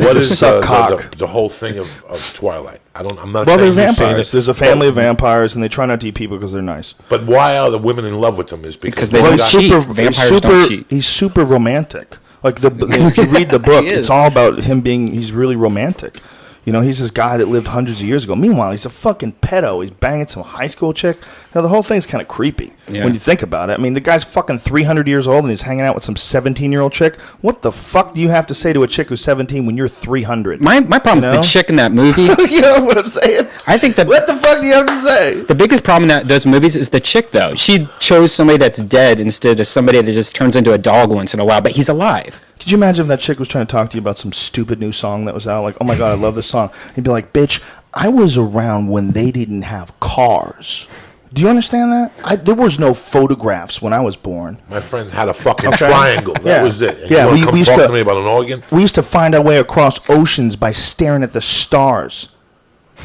what is suck cock. the whole thing of Twilight? I'm not. Well, they're saying vampires. There's a family of vampires, and they try not to eat people because they're nice. But why are the women in love with them? Is because they don't cheat. Vampires don't cheat. He's super romantic. Like if you read the book, it's all about him he's really romantic. You know, he's this guy that lived hundreds of years ago. Meanwhile, he's a fucking pedo. He's banging some high school chick. Now, the whole thing's kind of creepy when you think about it. I mean, the guy's fucking 300 years old and he's hanging out with some 17-year-old chick. What the fuck do you have to say to a chick who's 17 when you're 300? My problem is the chick in that movie. You know what I'm saying? I think what the fuck do you have to say? The biggest problem in those movies is the chick, though. She chose somebody that's dead instead of somebody that just turns into a dog once in a while, but he's alive. Could you imagine if that chick was trying to talk to you about some stupid new song that was out? Like, oh my God, I love this song. You'd be like, bitch, I was around when they didn't have cars. Do you understand that? There was no photographs when I was born. My friends had a fucking triangle. That was it. And we used talk to to me about an organ? We used to find our way across oceans by staring at the stars.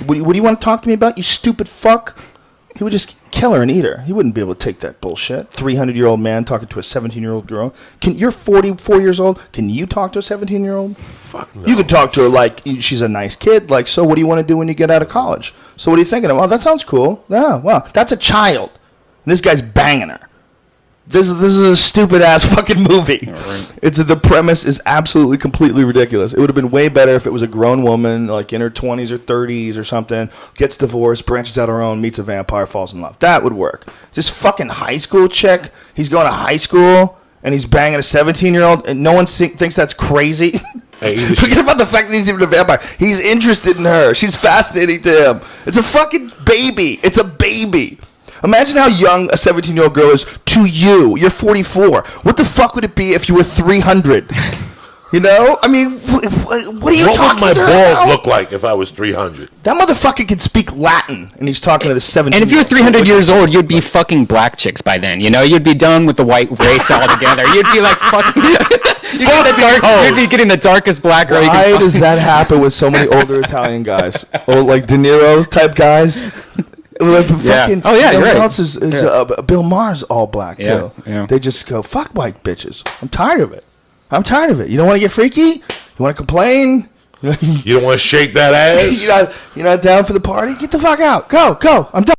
What do you want to talk to me about, you stupid fuck? He would just kill her and eat her. He wouldn't be able to take that bullshit. 300-year-old man talking to a 17-year-old girl. You're 44 years old. Can you talk to a 17-year-old? Fuck no. You could talk to her like she's a nice kid. Like, so what do you want to do when you get out of college? So what are you thinking of? Oh, that sounds cool. Yeah, well, that's a child. And this guy's banging her. This is a stupid ass fucking movie. Right. The premise is absolutely completely ridiculous. It would have been way better if it was a grown woman, like in her 20s or 30s or something, gets divorced, branches out her own, meets a vampire, falls in love. That would work. This fucking high school chick, he's going to high school and he's banging a 17-year-old, and no one thinks that's crazy. Forget about the fact that he's even a vampire. He's interested in her. She's fascinating to him. It's a fucking baby. It's a baby. Imagine how young a 17-year-old girl is to you. You're 44. What the fuck would it be if you were 300? You know? I mean, what are you talking about? What would my balls look like if I was 300? That motherfucker can speak Latin, and he's talking to the 17-year-old. And if you're 300 years old, you'd be fucking black chicks by then. You know? You'd be done with the white race altogether. You'd be like fucking... You'd be getting the darkest black girl. Why does that happen with so many older Italian guys? Or like De Niro type guys? Like fucking, right. Else is Bill Maher's all black too. Yeah. They just go, fuck white bitches. I'm tired of it. You don't want to get freaky? You want to complain? You don't want to shake that ass? You're not down for the party? Get the fuck out. Go. I'm done.